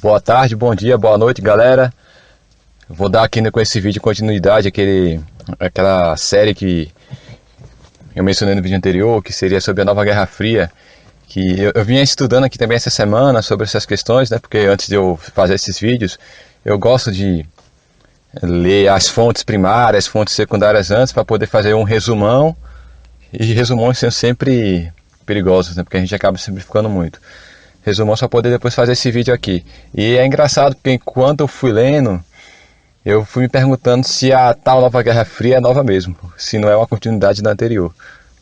Boa tarde, bom dia, boa noite, galera. Vou dar aqui com esse vídeo continuidade àquela série que eu mencionei no vídeo anterior, que seria sobre a nova Guerra Fria, que eu vinha estudando aqui também essa semana sobre essas questões, né? Porque antes de eu fazer esses vídeos, eu gosto de ler as fontes primárias, fontes secundárias antes, para poder fazer um resumão, e resumões são sempre perigosos, né? Porque a gente acaba simplificando muito. Resumão só poder depois fazer esse vídeo aqui. E é engraçado porque enquanto eu fui lendo, eu fui me perguntando se a tal nova Guerra Fria é nova mesmo, se não é uma continuidade da anterior,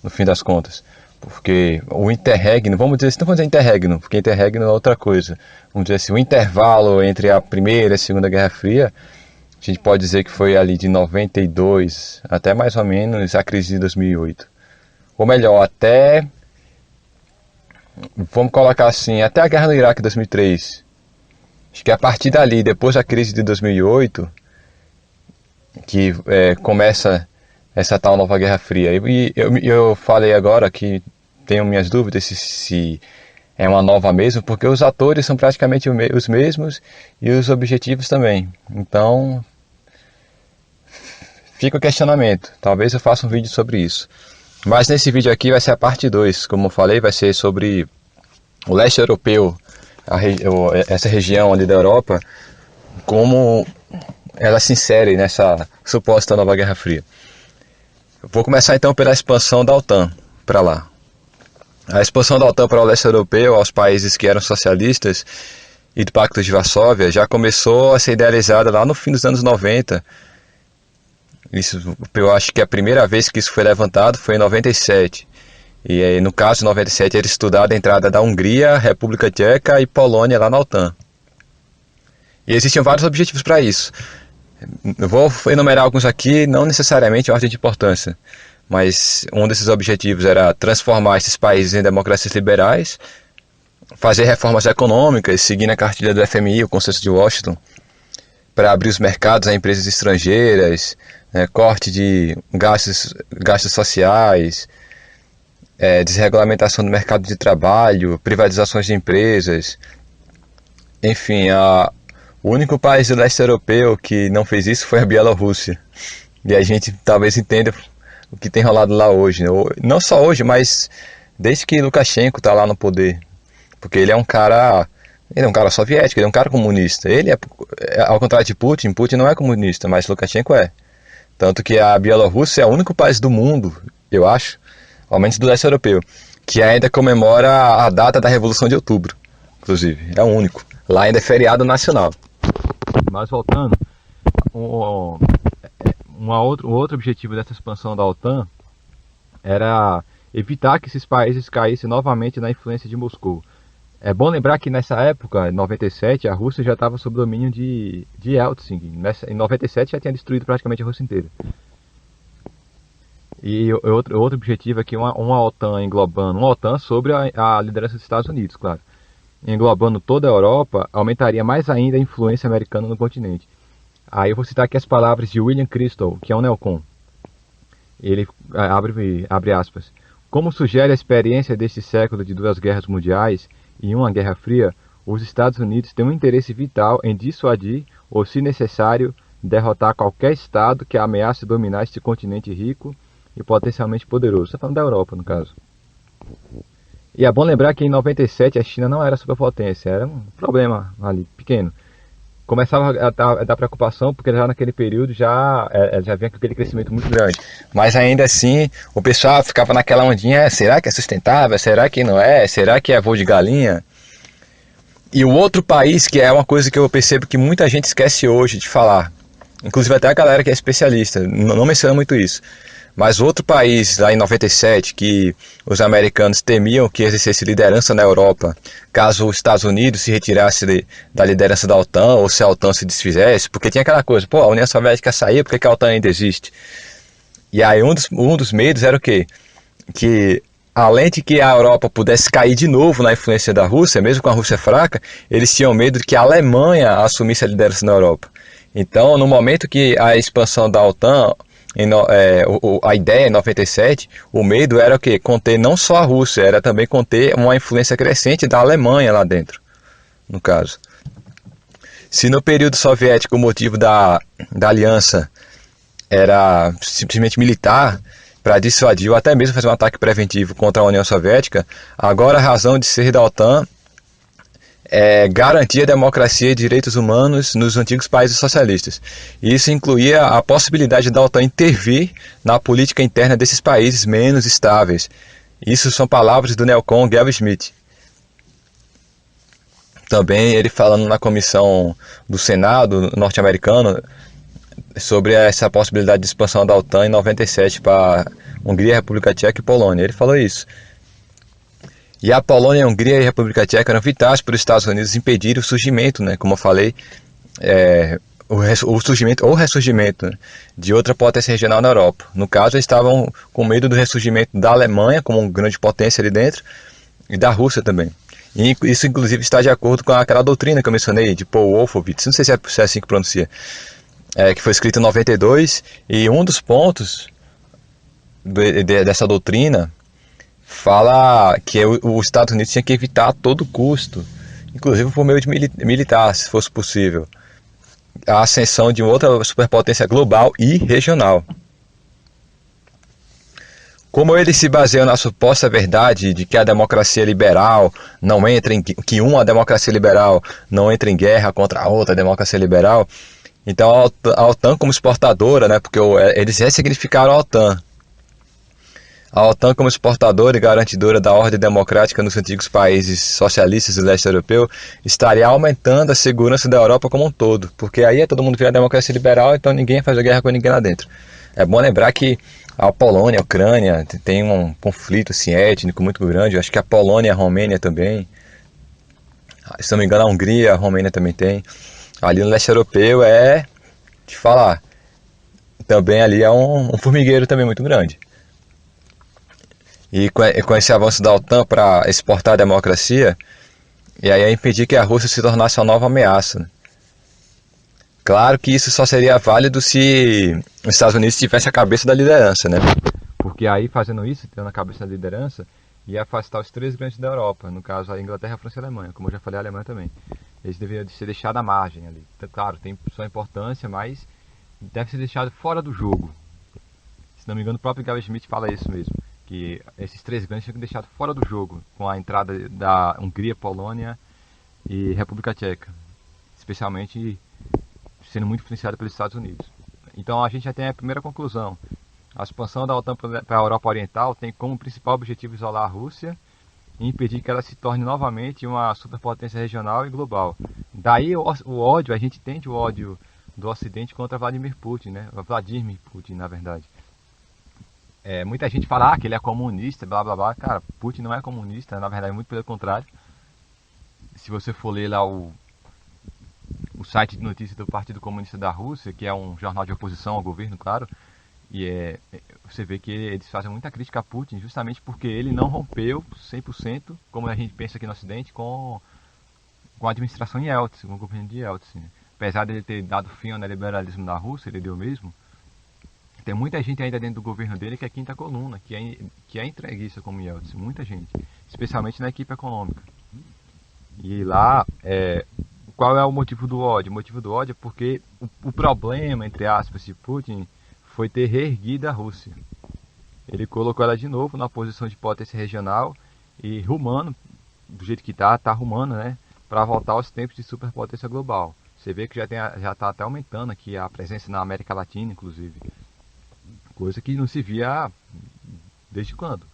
no fim das contas. Porque o interregno, vamos dizer, não vamos dizer interregno, porque interregno é outra coisa. Vamos dizer assim, o intervalo entre a primeira e a segunda Guerra Fria, a gente pode dizer que foi ali de 92 até mais ou menos a crise de 2008. Ou melhor, até, vamos colocar assim, até a guerra no Iraque em 2003. Acho que a partir dali, depois da crise de 2008, que começa essa tal nova Guerra Fria. E eu falei agora que tenho minhas dúvidas se é uma nova mesmo, porque os atores são praticamente os mesmos e os objetivos também. Então, fica o questionamento. Talvez eu faça um vídeo sobre isso. Mas nesse vídeo aqui vai ser a parte 2. Como eu falei, vai ser sobre o leste europeu, essa região ali da Europa, como ela se insere nessa suposta nova Guerra Fria. Vou começar então pela expansão da OTAN para lá. A expansão da OTAN para o leste europeu, aos países que eram socialistas e do Pacto de Varsóvia, já começou a ser idealizada lá no fim dos anos 90. Isso, eu acho que a primeira vez que isso foi levantado foi em 97. E aí, no caso, em 97, era estudada a entrada da Hungria, República Tcheca e Polônia lá na OTAN. E existiam vários objetivos para isso. Eu vou enumerar alguns aqui, não necessariamente em ordem de importância, mas um desses objetivos era transformar esses países em democracias liberais, fazer reformas econômicas, seguindo a cartilha do FMI, o Consenso de Washington, para abrir os mercados a empresas estrangeiras, corte de gastos sociais, desregulamentação do mercado de trabalho, privatizações de empresas. Enfim, o único país do leste europeu que não fez isso foi a Bielorrússia. E a gente talvez entenda o que tem rolado lá hoje, né? Não só hoje, mas desde que Lukashenko está lá no poder. Porque ele é um cara soviético, ele é um cara comunista. Ele ao contrário de Putin, Putin não é comunista, mas Lukashenko é. Tanto que a Bielorrússia é o único país do mundo, eu acho, ao menos do leste europeu, que ainda comemora a data da Revolução de Outubro, inclusive. É o único. Lá ainda é feriado nacional. Mas voltando, um outro objetivo dessa expansão da OTAN era evitar que esses países caíssem novamente na influência de Moscou. É bom lembrar que nessa época, em 97, a Rússia já estava sob domínio de Yeltsin. Em 97 já tinha destruído praticamente a Rússia inteira. E outro objetivo aqui, uma OTAN englobando, uma OTAN sobre a liderança dos Estados Unidos, claro. Englobando toda a Europa, aumentaria mais ainda a influência americana no continente. Aí eu vou citar aqui as palavras de William Crystal, que é um neocon. Ele abre aspas. Como sugere a experiência deste século de 2 guerras mundiais e uma Guerra Fria, os Estados Unidos têm um interesse vital em dissuadir ou, se necessário, derrotar qualquer Estado que ameace dominar este continente rico e potencialmente poderoso. Estou falando da Europa, no caso. E é bom lembrar que em 97 a China não era superpotência, era um problema ali, pequeno. Começava a dar preocupação, porque já naquele período já vinha aquele crescimento muito grande. Mas ainda assim, o pessoal ficava naquela ondinha, será que é sustentável? Será que não é? Será que é voo de galinha? E o outro país, que é uma coisa que eu percebo que muita gente esquece hoje de falar, inclusive até a galera que é especialista, não menciona muito isso. Mas outro país, lá em 97, que os americanos temiam que exercesse liderança na Europa, caso os Estados Unidos se retirasse da liderança da OTAN, ou se a OTAN se desfizesse, porque tinha aquela coisa, a União Soviética saiu, por que a OTAN ainda existe? E aí um dos medos era o quê? Que além de que a Europa pudesse cair de novo na influência da Rússia, mesmo com a Rússia fraca, eles tinham medo de que a Alemanha assumisse a liderança na Europa. Então, no momento que a expansão da OTAN, a ideia em 97, o medo era o quê? Conter não só a Rússia, era também conter uma influência crescente da Alemanha lá dentro, no caso. Se no período soviético o motivo da aliança era simplesmente militar, para dissuadir ou até mesmo fazer um ataque preventivo contra a União Soviética, agora a razão de ser da OTAN é garantir a democracia e direitos humanos nos antigos países socialistas. Isso incluía a possibilidade da OTAN intervir na política interna desses países menos estáveis. Isso são palavras do neocon Gelb Schmidt. Também ele falando na comissão do Senado norte-americano sobre essa possibilidade de expansão da OTAN em 97 para Hungria, República Tcheca e Polônia. Ele falou isso. E a Polônia, a Hungria e a República Tcheca eram vitais para os Estados Unidos impedir o surgimento, né, como eu falei, o surgimento ou ressurgimento, né, de outra potência regional na Europa. No caso, eles estavam com medo do ressurgimento da Alemanha como uma grande potência ali dentro e da Rússia também. E isso, inclusive, está de acordo com aquela doutrina que eu mencionei, de Paul Wolfowitz, não sei se é assim que pronuncia, que foi escrito em 92, e um dos pontos dessa doutrina fala que os Estados Unidos tinham que evitar a todo custo, inclusive por meio de militar, se fosse possível, a ascensão de outra superpotência global e regional. Como eles se baseiam na suposta verdade de que a democracia liberal não entra em que uma democracia liberal não entra em guerra contra a outra democracia liberal, então a OTAN como exportadora, né, porque eles ressignificaram a OTAN. A OTAN como exportadora e garantidora da ordem democrática nos antigos países socialistas do leste europeu estaria aumentando a segurança da Europa como um todo, porque aí todo mundo vira democracia liberal, então ninguém faz a guerra com ninguém lá dentro. É bom lembrar que a Polônia, a Ucrânia tem um conflito assim, étnico muito grande. Eu acho que a Polônia e a Romênia também. Se não me engano, a Hungria, a Romênia também tem. Ali no leste europeu de falar, também ali é um formigueiro também muito grande. E com esse avanço da OTAN para exportar a democracia, e aí impedir que a Rússia se tornasse uma nova ameaça, né? Claro que isso só seria válido se os Estados Unidos tivesse a cabeça da liderança, né? Porque aí, fazendo isso, tendo a cabeça da liderança, ia afastar os três grandes da Europa, no caso a Inglaterra, a França e a Alemanha, como eu já falei, a Alemanha também. Eles deveriam ser deixados à margem ali. Então, claro, tem sua importância, mas deve ser deixado fora do jogo. Se não me engano, o próprio Gelb Schmidt fala isso mesmo, que esses três grandes tinham que ser deixados fora do jogo, com a entrada da Hungria, Polônia e República Tcheca, especialmente sendo muito influenciado pelos Estados Unidos. Então a gente já tem a primeira conclusão. A expansão da OTAN para a Europa Oriental tem como principal objetivo isolar a Rússia e impedir que ela se torne novamente uma superpotência regional e global. Daí o ódio, a gente entende o ódio do Ocidente contra Vladimir Putin, né? Vladimir Putin, na verdade. Muita gente fala que ele é comunista, blá blá blá. Cara, Putin não é comunista, na verdade, muito pelo contrário. Se você for ler lá o site de notícias do Partido Comunista da Rússia, que é um jornal de oposição ao governo, claro, e você vê que eles fazem muita crítica a Putin justamente porque ele não rompeu 100%, como a gente pensa aqui no Ocidente, com a administração Yeltsin, com o governo de Yeltsin. Apesar de ele ter dado fim ao neoliberalismo na Rússia, ele deu mesmo, tem muita gente ainda dentro do governo dele que é quinta coluna, que é entreguista como Yeltsin, muita gente, especialmente na equipe econômica. E lá, qual é o motivo do ódio? O motivo do ódio é porque o problema, entre aspas, de Putin foi ter reerguido a Rússia. Ele colocou ela de novo na posição de potência regional e rumando, do jeito que tá rumando, né, para voltar aos tempos de superpotência global. Você vê que já está até aumentando aqui a presença na América Latina, inclusive. Coisa que não se via desde quando?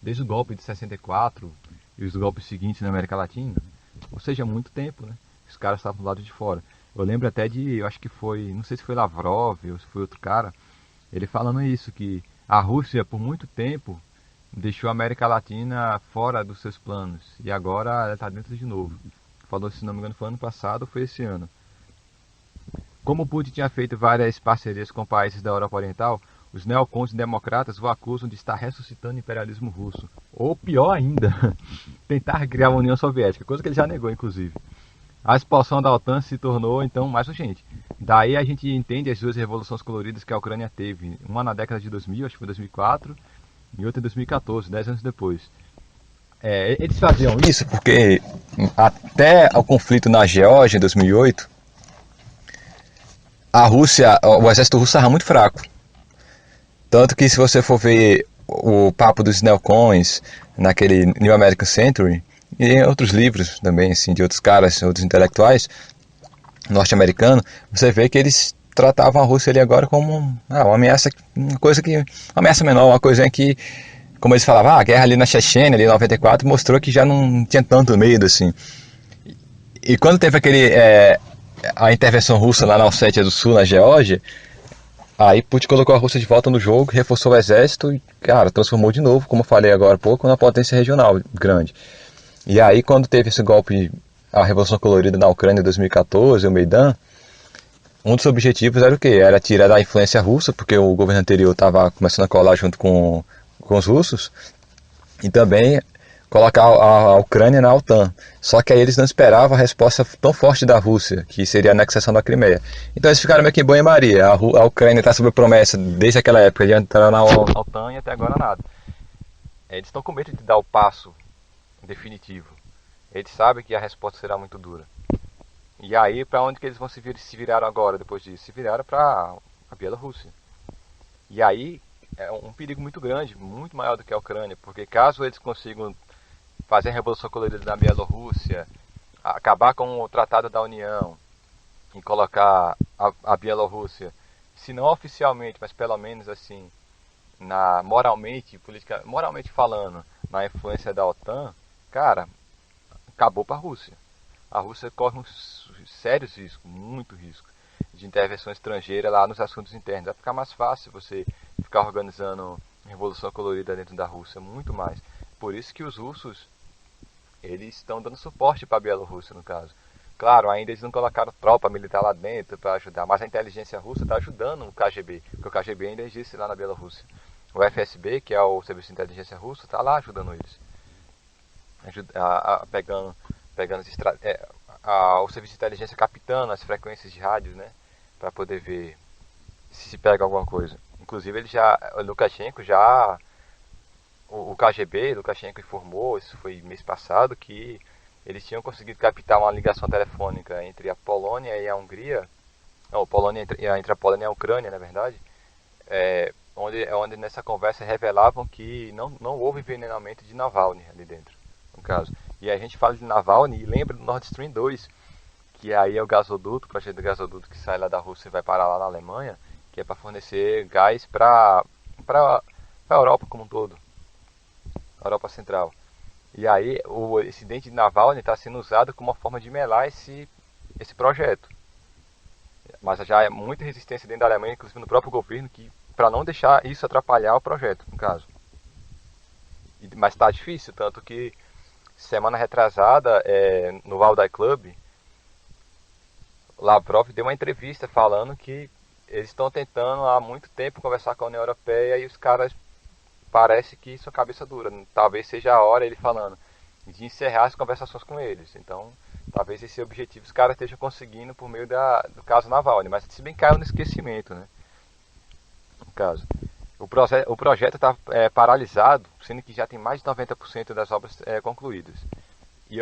Desde o golpe de 64 e os golpes seguintes na América Latina. Ou seja, há muito tempo, né? Os caras estavam do lado de fora. Eu lembro até eu acho que foi, não sei se foi Lavrov ou se foi outro cara, ele falando isso, que a Rússia por muito tempo deixou a América Latina fora dos seus planos e agora ela está dentro de novo. Falou, se não me engano, foi ano passado ou foi esse ano. Como Putin tinha feito várias parcerias com países da Europa Oriental, os neocons democratas o acusam de estar ressuscitando o imperialismo russo. Ou pior ainda, tentar criar uma União Soviética, coisa que ele já negou, inclusive. A expulsão da OTAN se tornou, então, mais urgente. Daí a gente entende as duas revoluções coloridas que a Ucrânia teve. Uma na década de 2000, acho que foi 2004, e outra em 2014, 10 anos depois. Eles faziam isso porque até o conflito na Geórgia, em 2008, a Rússia, o exército russo estava muito fraco. Tanto que se você for ver o papo dos neocons naquele New American Century, e em outros livros também, assim, de outros caras, outros intelectuais norte-americanos, você vê que eles tratavam a Rússia ali agora como uma ameaça, uma ameaça menor, uma coisa que, como eles falavam, a guerra ali na Chechênia, ali em 94, mostrou que já não tinha tanto medo, assim. E quando teve a intervenção russa lá na Ossétia do Sul, na Geórgia, aí Putin colocou a Rússia de volta no jogo, reforçou o exército e, cara, transformou de novo, como eu falei agora há pouco, numa potência regional grande. E aí, quando teve esse golpe, a Revolução Colorida na Ucrânia em 2014, o Maidan, um dos objetivos era o quê? Era tirar da influência russa, porque o governo anterior estava começando a colar junto com os russos, e também colocar a Ucrânia na OTAN. Só que aí eles não esperavam a resposta tão forte da Rússia, que seria a anexação da Crimeia. Então eles ficaram meio que em banho-maria. A Ucrânia está sob promessa desde aquela época de entrar na OTAN e até agora nada. Eles estão com medo de dar o passo definitivo. Eles sabem que a resposta será muito dura. E aí, para onde que eles vão se viraram agora, depois disso? Se viraram para a Bielorrússia. E aí, é um perigo muito grande, muito maior do que a Ucrânia, porque caso eles consigam fazer a Revolução Colorida na Bielorrússia, acabar com o Tratado da União e colocar a Bielorrússia, se não oficialmente, mas pelo menos assim, moralmente falando, na influência da OTAN, cara, acabou para a Rússia. A Rússia corre sérios riscos, muito risco, de intervenção estrangeira lá nos assuntos internos. Vai ficar mais fácil você ficar organizando Revolução Colorida dentro da Rússia, muito mais. Por isso que os russos, eles estão dando suporte para a Bielorrússia, no caso. Claro, ainda eles não colocaram tropa militar lá dentro para ajudar, mas a inteligência russa está ajudando o KGB, porque o KGB ainda existe lá na Bielorrússia. O FSB, que é o Serviço de Inteligência Russo, está lá ajudando eles. Pegando o Serviço de Inteligência captando as frequências de rádios, né? Para poder ver se pega alguma coisa. Inclusive, o Lukashenko o KGB, Lukashenko informou, isso foi mês passado, que eles tinham conseguido captar uma ligação telefônica entre a Polônia e a Hungria, não, entre a Polônia e a Ucrânia, na verdade, onde nessa conversa revelavam que não houve envenenamento de Navalny ali dentro, no caso. E a gente fala de Navalny e lembra do Nord Stream 2, que aí é o gasoduto, o projeto do gasoduto que sai lá da Rússia e vai parar lá na Alemanha, que é para fornecer gás para a Europa como um todo, a Europa Central. E aí o incidente de Navalny está sendo usado como uma forma de melar esse projeto. Mas já é muita resistência dentro da Alemanha, inclusive no próprio governo, para não deixar isso atrapalhar o projeto, no caso. Mas está difícil, tanto que semana retrasada, no Valdai Club, Lavrov deu uma entrevista falando que eles estão tentando há muito tempo conversar com a União Europeia e os caras parece que sua cabeça dura. Talvez seja a hora, ele falando, de encerrar as conversações com eles. Então, talvez esse objetivo os caras estejam conseguindo por meio do caso Navalny, mas se bem caiu no esquecimento, né? No caso. O projeto está paralisado, sendo que já tem mais de 90% das obras concluídas. E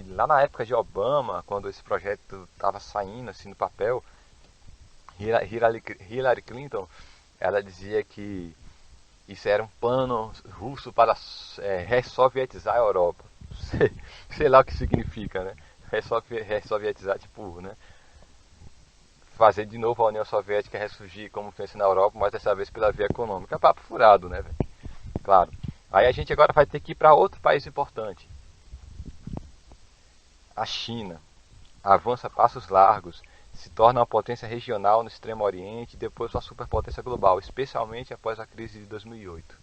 lá na época de Obama, quando esse projeto estava saindo assim no papel, Hillary Clinton, ela dizia que isso era um plano russo para ressovietizar a Europa. Sei lá o que significa, né? Ressovietizar, tipo, né? Fazer de novo a União Soviética ressurgir como fez na Europa, mas dessa vez pela via econômica. É papo furado, né, velho? Claro. Aí a gente agora vai ter que ir para outro país importante. A China avança a passos largos, se torna uma potência regional no Extremo Oriente e depois uma superpotência global, especialmente após a crise de 2008.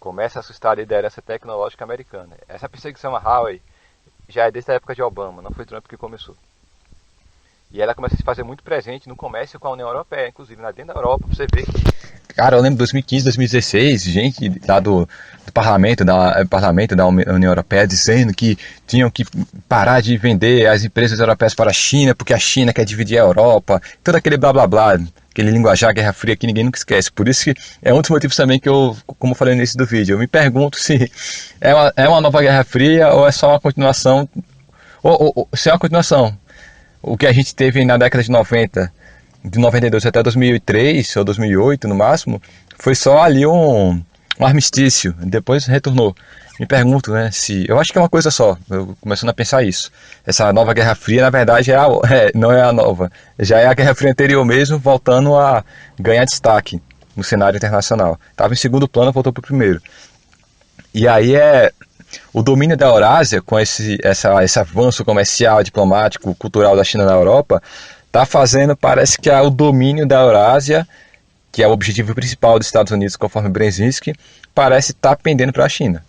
Começa a assustar a liderança tecnológica americana. Essa perseguição a Huawei já é desde a época de Obama, não foi Trump que começou. E ela começa a se fazer muito presente no comércio com a União Europeia, inclusive lá dentro da Europa, você vê que... Cara, eu lembro de 2015, 2016, gente lá do parlamento da União Europeia dizendo que tinham que parar de vender as empresas europeias para a China, porque a China quer dividir a Europa, todo aquele blá blá blá, aquele linguajar Guerra Fria que ninguém nunca esquece. Por isso que é um dos motivos também que eu, como eu falei no início do vídeo, eu me pergunto se é uma nova Guerra Fria ou é só uma continuação, ou se é uma continuação. O que a gente teve na década de 90 de 92 até 2003 ou 2008 no máximo, foi só ali um armistício, depois retornou. Me pergunto, né, se... Eu acho que é uma coisa só, eu começando a pensar isso. Essa nova Guerra Fria, na verdade, não é a nova. Já é a Guerra Fria anterior mesmo, voltando a ganhar destaque no cenário internacional. Estava em segundo plano, voltou para o primeiro. E aí o domínio da Eurásia, com esse avanço comercial, diplomático, cultural da China na Europa, está fazendo, parece que o domínio da Eurásia, que é o objetivo principal dos Estados Unidos, conforme Brzezinski, parece estar pendendo para a China.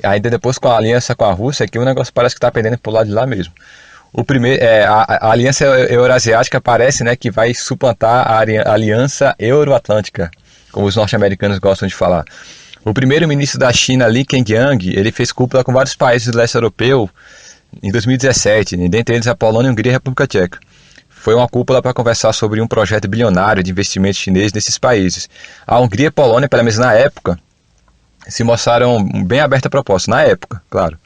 Ainda depois com a aliança com a Rússia, que o negócio parece que está pendendo para o lado de lá mesmo. O primeiro, a aliança eurasiática parece, né, que vai suplantar a aliança euroatlântica, como os norte-americanos gostam de falar. O primeiro-ministro da China, Li Keqiang, ele fez cúpula com vários países do leste europeu em 2017, dentre eles a Polônia, a Hungria e a República Tcheca. Foi uma cúpula para conversar sobre um projeto bilionário de investimentos chineses nesses países. A Hungria e a Polônia, pelo menos na época, se mostraram bem abertas a proposta, na época, claro.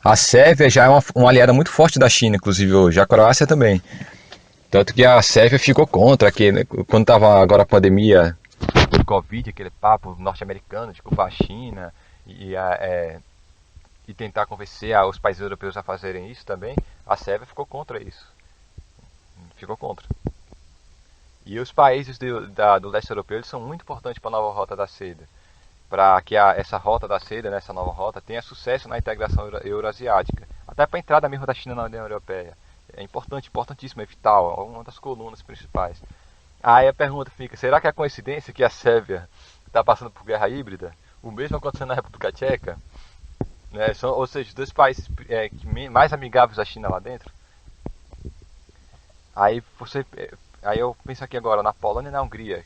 A Sérvia já é uma aliada muito forte da China, inclusive hoje, a Croácia também. Tanto que a Sérvia ficou contra, quando estava agora a pandemia do Covid, aquele papo norte-americano de culpar a China e tentar convencer os países europeus a fazerem isso também, a Sérvia ficou contra isso. Ficou contra. E os países do leste europeu eles são muito importantes para a nova rota da seda. Para que essa rota da seda, né, essa nova rota, tenha sucesso na integração euroasiática. Até para a entrada mesmo da China na União Europeia. É importante, importantíssimo, é vital, é uma das colunas principais. Aí a pergunta fica, será que é coincidência que a Sérvia está passando por guerra híbrida? O mesmo acontecendo na República Tcheca? Né, ou seja, os dois países mais amigáveis à China lá dentro. Aí eu penso aqui agora, na Polônia e na Hungria.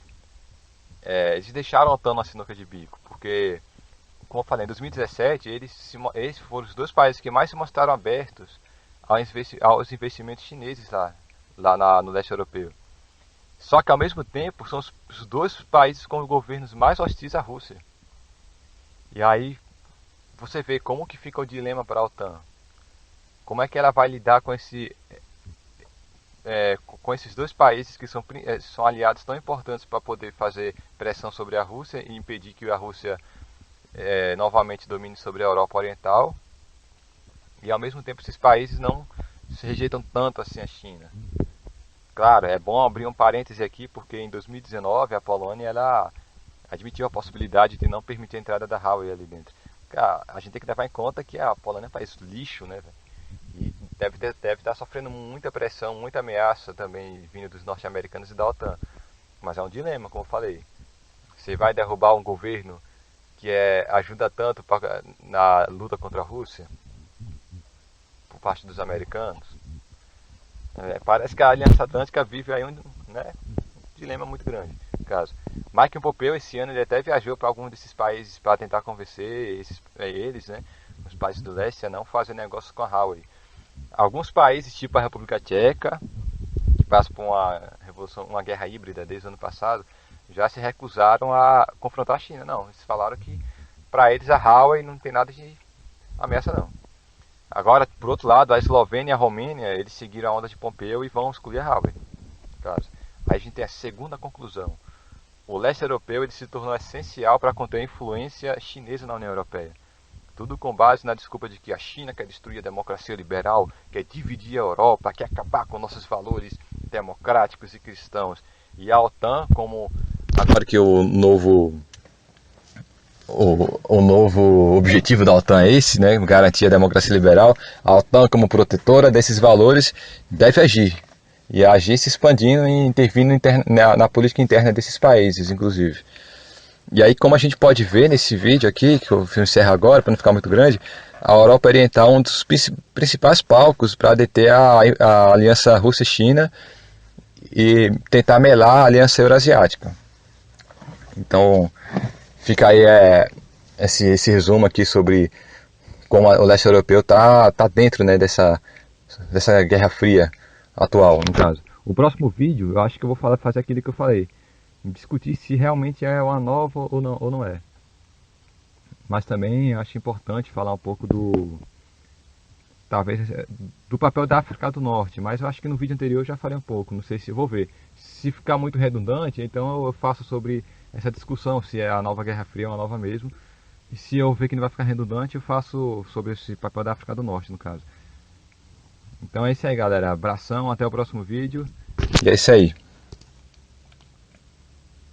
Eles deixaram a OTAN na sinuca de bico, porque, como eu falei, em 2017, eles foram os dois países que mais se mostraram abertos aos investimentos chineses no leste europeu. Só que, ao mesmo tempo, são os dois países com os governos mais hostis à Rússia. E aí, você vê como que fica o dilema para a OTAN. Como é que ela vai lidar com esses dois países que são aliados tão importantes para poder fazer pressão sobre a Rússia e impedir que a Rússia novamente domine sobre a Europa Oriental, e ao mesmo tempo esses países não se rejeitam tanto assim a China. Claro, é bom abrir um parêntese aqui, porque em 2019 a Polônia ela admitiu a possibilidade de não permitir a entrada da Huawei ali dentro. A gente tem que levar em conta que a Polônia é um país lixo, né, velho? E deve estar sofrendo muita pressão, muita ameaça também vindo dos norte-americanos e da OTAN. Mas é um dilema, como eu falei. Você vai derrubar um governo que ajuda tanto na luta contra a Rússia, por parte dos americanos. Parece que a Aliança Atlântica vive aí um dilema muito grande. Caso. Mike Pompeo esse ano ele até viajou para algum desses países para tentar convencer eles, né, os países do leste, a não fazer negócios com a Huawei. Alguns países, tipo a República Tcheca, que passa por uma guerra híbrida desde o ano passado, já se recusaram a confrontar a China. Não, eles falaram que para eles a Huawei não tem nada de ameaça não. Agora, por outro lado, a Eslovênia e a Romênia, eles seguiram a onda de Pompeu e vão excluir a Huawei. Aí a gente tem a segunda conclusão. O leste europeu ele se tornou essencial para conter a influência chinesa na União Europeia. Tudo com base na desculpa de que a China quer destruir a democracia liberal, quer dividir a Europa, quer acabar com nossos valores democráticos e cristãos. E a OTAN, como agora que o novo objetivo da OTAN é esse, né, garantir a democracia liberal, a OTAN como protetora desses valores deve agir. E agir se expandindo e intervindo na política interna desses países, inclusive. E aí, como a gente pode ver nesse vídeo aqui, que eu encerro agora, para não ficar muito grande, a Europa Oriental é um dos principais palcos para deter a aliança Rússia-China e tentar melar a aliança Eurasiática. Então, fica aí esse resumo aqui sobre como o leste europeu tá dentro, né, dessa Guerra Fria atual, no caso. O próximo vídeo, eu acho que eu vou fazer aquilo que eu falei. Discutir se realmente é uma nova ou não é. Mas também acho importante falar um pouco talvez do papel da África do Norte, mas eu acho que no vídeo anterior eu já falei um pouco, não sei se eu vou ver. Se ficar muito redundante, então eu faço sobre essa discussão, se é a nova Guerra Fria ou a nova mesmo. E se eu ver que não vai ficar redundante, eu faço sobre esse papel da África do Norte, no caso. Então é isso aí, galera. Abração, até o próximo vídeo. E é isso aí.